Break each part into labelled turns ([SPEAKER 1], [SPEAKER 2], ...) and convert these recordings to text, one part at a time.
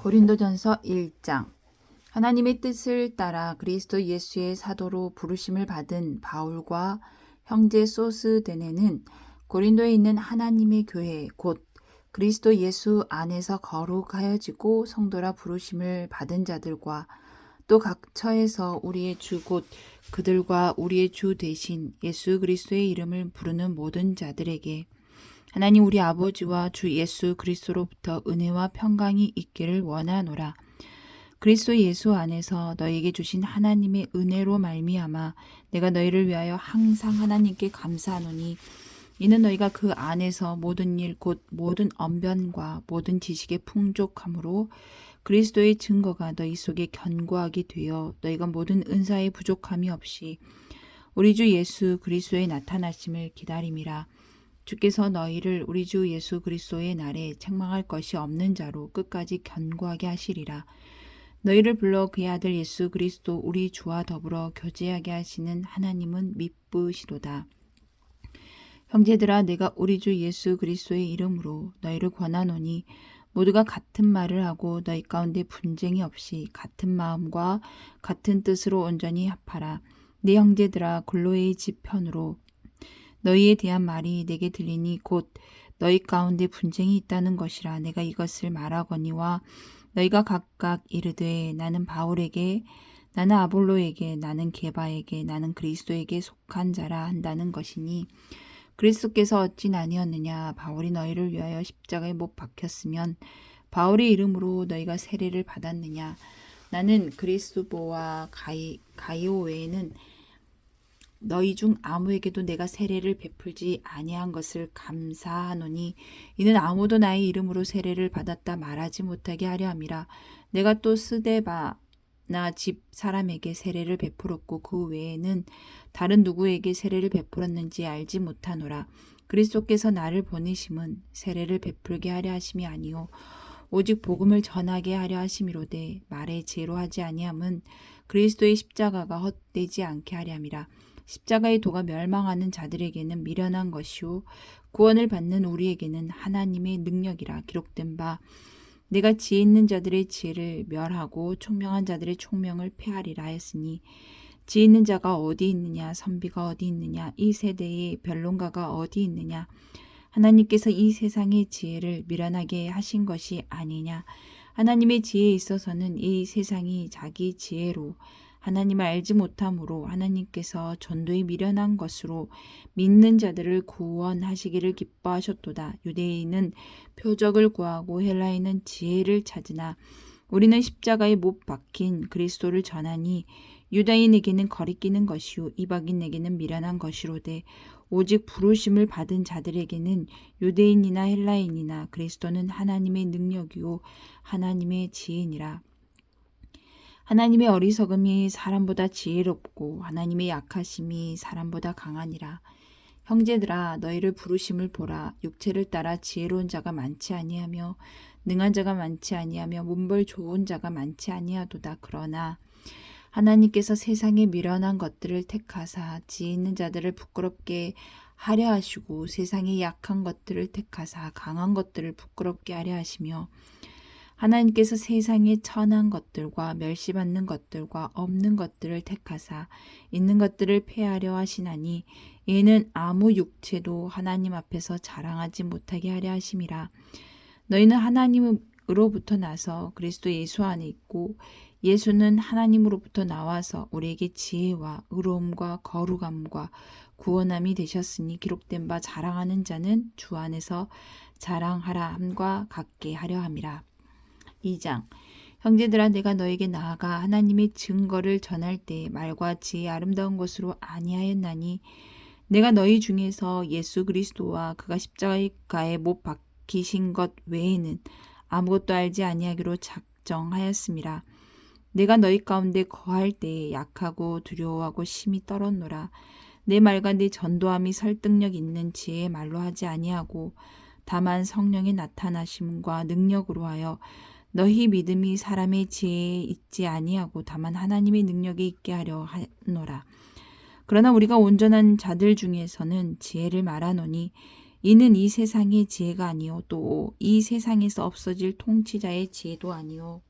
[SPEAKER 1] 고린도전서 1장. 하나님의 뜻을 따라 그리스도 예수의 사도로 부르심을 받은 바울과 형제 소스데네는 고린도에 있는 하나님의 교회 곧 그리스도 예수 안에서 거룩하여지고 성도라 부르심을 받은 자들과 또 각 처에서 우리의 주 곧 그들과 우리의 주 대신 예수 그리스도의 이름을 부르는 모든 자들에게 하나님 우리 아버지와 주 예수 그리스도로부터 은혜와 평강이 있기를 원하노라. 그리스도 예수 안에서 너희에게 주신 하나님의 은혜로 말미암아 내가 너희를 위하여 항상 하나님께 감사하노니 이는 너희가 그 안에서 모든 일 곧 모든 언변과 모든 지식의 풍족함으로 그리스도의 증거가 너희 속에 견고하게 되어 너희가 모든 은사의 부족함이 없이 우리 주 예수 그리스도의 나타나심을 기다림이라. 주께서 너희를 우리 주 예수 그리스도의 날에 책망할 것이 없는 자로 끝까지 견고하게 하시리라. 너희를 불러 그의 아들 예수 그리스도 우리 주와 더불어 교제하게 하시는 하나님은 미쁘시도다. 형제들아, 내가 우리 주 예수 그리스도의 이름으로 너희를 권하노니 모두가 같은 말을 하고 너희 가운데 분쟁이 없이 같은 마음과 같은 뜻으로 온전히 합하라. 내 형제들아, 골로의 집 편으로 너희에 대한 말이 내게 들리니 곧 너희 가운데 분쟁이 있다는 것이라. 내가 이것을 말하거니와 너희가 각각 이르되 나는 바울에게, 나는 아볼로에게, 나는 게바에게, 나는 그리스도에게 속한 자라 한다는 것이니 그리스도께서 어찌 나뉘었느냐. 바울이 너희를 위하여 십자가에 못 박혔으면 바울의 이름으로 너희가 세례를 받았느냐. 나는 그리스도와 가이오 외에는 너희 중 아무에게도 내가 세례를 베풀지 아니한 것을 감사하노니 이는 아무도 나의 이름으로 세례를 받았다 말하지 못하게 하려 함이라. 내가 또 스데바나 집 사람에게 세례를 베풀었고 그 외에는 다른 누구에게 세례를 베풀었는지 알지 못하노라. 그리스도께서 나를 보내심은 세례를 베풀게 하려 하심이 아니요 오직 복음을 전하게 하려 하심이로되 말에 제로 하지 아니함은 그리스도의 십자가가 헛되지 않게 하려 함이라. 십자가의 도가 멸망하는 자들에게는 미련한 것이요 구원을 받는 우리에게는 하나님의 능력이라. 기록된 바 내가 지혜 있는 자들의 지혜를 멸하고 총명한 자들의 총명을 폐하리라 하였으니 지혜 있는 자가 어디 있느냐, 선비가 어디 있느냐, 이 세대의 변론가가 어디 있느냐. 하나님께서 이 세상의 지혜를 미련하게 하신 것이 아니냐. 하나님의 지혜에 있어서는 이 세상이 자기 지혜로 하나님을 알지 못함으로 하나님께서 전도에 미련한 것으로 믿는 자들을 구원하시기를 기뻐하셨도다. 유대인은 표적을 구하고 헬라인은 지혜를 찾으나 우리는 십자가에 못 박힌 그리스도를 전하니 유다인에게는 거리끼는 것이요 이방인에게는 미련한 것이로되 오직 부르심을 받은 자들에게는 유대인이나 헬라인이나 그리스도는 하나님의 능력이요 하나님의 지혜니라. 하나님의 어리석음이 사람보다 지혜롭고 하나님의 약하심이 사람보다 강하니라. 형제들아, 너희를 부르심을 보라. 육체를 따라 지혜로운 자가 많지 아니하며 능한 자가 많지 아니하며 문벌 좋은 자가 많지 아니하도다. 그러나 하나님께서 세상에 미련한 것들을 택하사 지혜 있는 자들을 부끄럽게 하려 하시고 세상에 약한 것들을 택하사 강한 것들을 부끄럽게 하려 하시며 하나님께서 세상에 천한 것들과 멸시받는 것들과 없는 것들을 택하사 있는 것들을 폐하려 하시나니 이는 아무 육체도 하나님 앞에서 자랑하지 못하게 하려 하심이라. 너희는 하나님으로부터 나서 그리스도 예수 안에 있고 예수는 하나님으로부터 나와서 우리에게 지혜와 의로움과 거룩함과 구원함이 되셨으니 기록된 바 자랑하는 자는 주 안에서 자랑하라 함과 같게 하려 함이라. 2장. 형제들아, 내가 너에게 나아가 하나님의 증거를 전할 때 말과 지혜 아름다운 것으로 아니하였나니 내가 너희 중에서 예수 그리스도와 그가 십자가에 못 박히신 것 외에는 아무것도 알지 아니하기로 작정하였음이라. 내가 너희 가운데 거할 때에 약하고 두려워하고 심히 떨었노라. 내 말과 내 전도함이 설득력 있는 지혜의 말로 하지 아니하고 다만 성령의 나타나심과 능력으로 하여 너희 믿음이 사람의 지혜에 있지 아니하고 다만 하나님의 능력에 있게 하려 하노라. 그러나 우리가 온전한 자들 중에서는 지혜를 말하노니 이는 이 세상의 지혜가 아니요 또 이 세상에서 없어질 통치자의 지혜도 아니요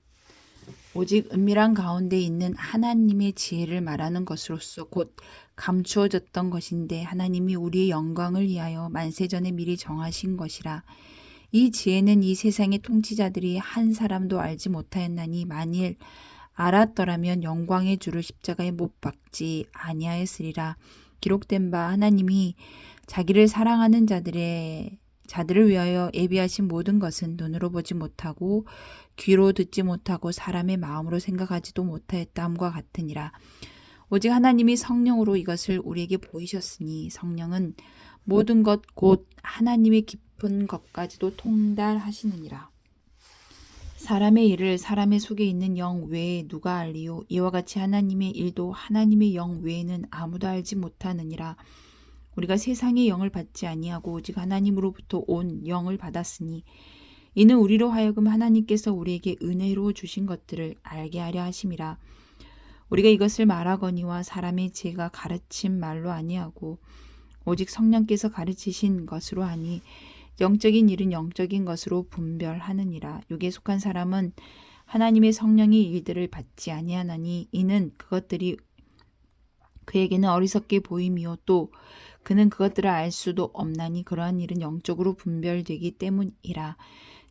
[SPEAKER 1] 오직 은밀한 가운데 있는 하나님의 지혜를 말하는 것으로서 곧 감추어졌던 것인데 하나님이 우리의 영광을 위하여 만세전에 미리 정하신 것이라. 이 지혜는 이 세상의 통치자들이 한 사람도 알지 못하였나니 만일 알았더라면 영광의 주를 십자가에 못 박지 아니하였으리라. 기록된 바 하나님이 자기를 사랑하는 자들을 위하여 예비하신 모든 것은 눈으로 보지 못하고 귀로 듣지 못하고 사람의 마음으로 생각하지도 못하였다 함과 같으니라. 오직 하나님이 성령으로 이것을 우리에게 보이셨으니 성령은 모든 것 곧 하나님의 깊은 것까지도 통달하시느니라. 사람의 일을 사람의 속에 있는 영 외에 누가 알리요? 이와 같이 하나님의 일도 하나님의 영 외에는 아무도 알지 못하느니라. 우리가 세상의 영을 받지 아니하고 오직 하나님으로부터 온 영을 받았으니 이는 우리로 하여금 하나님께서 우리에게 은혜로 주신 것들을 알게 하려 하심이라. 우리가 이것을 말하거니와 사람의 지혜가 가르친 말로 아니하고 오직 성령께서 가르치신 것으로 하니 영적인 일은 영적인 것으로 분별하느니라. 육에 속한 사람은 하나님의 성령의 일들을 받지 아니하나니 이는 그것들이 그에게는 어리석게 보임이요 또 그는 그것들을 알 수도 없나니 그러한 일은 영적으로 분별되기 때문이라.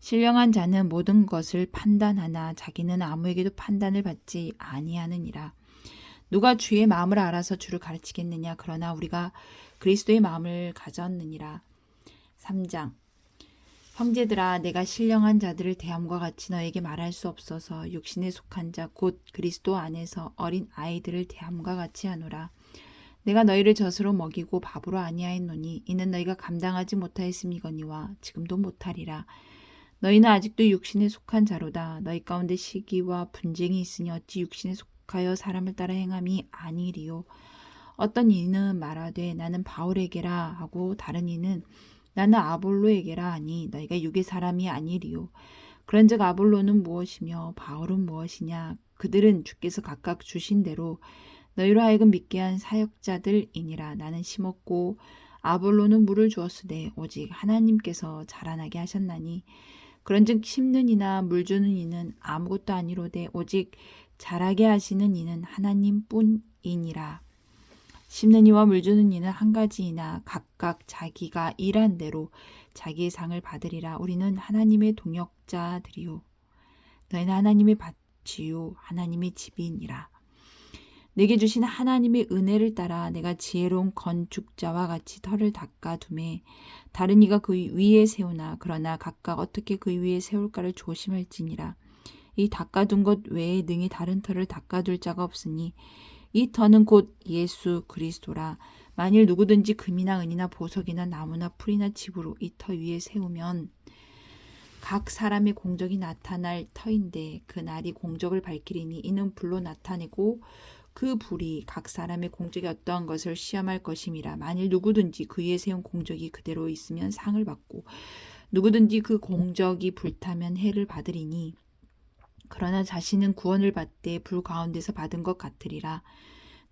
[SPEAKER 1] 신령한 자는 모든 것을 판단하나 자기는 아무에게도 판단을 받지 아니하느니라. 누가 주의 마음을 알아서 주를 가르치겠느냐? 그러나 우리가 그리스도의 마음을 가졌느니라. 3장. 형제들아 내가 신령한 자들을 대함과 같이 너에게 말할 수 없어서 육신에 속한 자 곧 그리스도 안에서 어린 아이들을 대함과 같이 하노라. 내가 너희를 젖으로 먹이고 밥으로 아니하였노니 이는 너희가 감당하지 못하였음이거니와 지금도 못하리라. 너희는 아직도 육신에 속한 자로다. 너희 가운데 시기와 분쟁이 있으니 어찌 육신에 속하여 사람을 따라 행함이 아니리요. 어떤 이는 말하되 나는 바울에게라 하고 다른 이는 나는 아볼로에게라 하니 너희가 육의 사람이 아니리요. 그런즉 아볼로는 무엇이며 바울은 무엇이냐? 그들은 주께서 각각 주신 대로 너희로 하여금 믿게 한 사역자들이니라. 나는 심었고 아볼로는 물을 주었으되 오직 하나님께서 자라나게 하셨나니 그런즉 심는 이나 물 주는 이는 아무것도 아니로되 오직 자라게 하시는 이는 하나님뿐이니라. 심는 이와 물 주는 이는 한 가지이나 각각 자기가 일한 대로 자기의 상을 받으리라. 우리는 하나님의 동역자들이요 너희는 하나님의 밭이요 하나님의 집이니라. 내게 주신 하나님의 은혜를 따라 내가 지혜로운 건축자와 같이 터를 닦아두매 다른 이가 그 위에 세우나 그러나 각각 어떻게 그 위에 세울까를 조심할지니라. 이 닦아둔 것 외에 능히 다른 터를 닦아둘 자가 없으니 이 터는 곧 예수 그리스도라. 만일 누구든지 금이나 은이나 보석이나 나무나 풀이나 집으로 이 터 위에 세우면 각 사람의 공적이 나타날 터인데 그 날이 공적을 밝히리니 이는 불로 나타내고 그 불이 각 사람의 공적이 어떠한 것을 시험할 것임이라. 만일 누구든지 그 위에 세운 공적이 그대로 있으면 상을 받고 누구든지 그 공적이 불타면 해를 받으리니 그러나 자신은 구원을 받되 불 가운데서 받은 것 같으리라.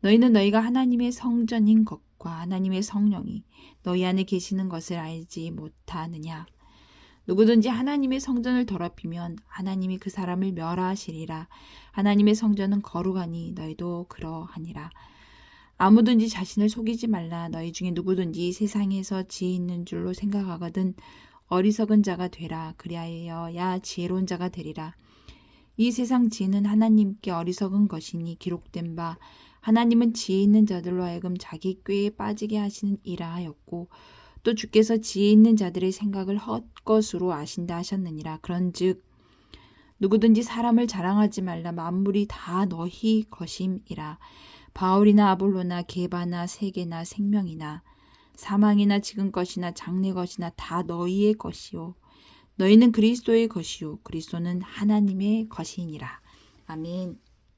[SPEAKER 1] 너희는 너희가 하나님의 성전인 것과 하나님의 성령이 너희 안에 계시는 것을 알지 못하느냐? 누구든지 하나님의 성전을 더럽히면 하나님이 그 사람을 멸하시리라. 하나님의 성전은 거룩하니 너희도 그러하니라. 아무든지 자신을 속이지 말라. 너희 중에 누구든지 세상에서 지혜 있는 줄로 생각하거든 어리석은 자가 되라. 그리하여야 지혜로운 자가 되리라. 이 세상 지혜는 하나님께 어리석은 것이니 기록된 바 하나님은 지혜 있는 자들로 하여금 자기 꾀에 빠지게 하시는 이라 하였고 또 주께서 지혜 있는 자들의 생각을 헛것으로 아신다 하셨느니라. 그런즉 누구든지 사람을 자랑하지 말라. 만물이 다 너희 것임이라. 바울이나 아볼로나 게바나 세계나 생명이나 사망이나 지금 것이나 장래 것이나 다 너희의 것이요 너희는 그리스도의 것이요 그리스도는 하나님의 것이니라. 아멘.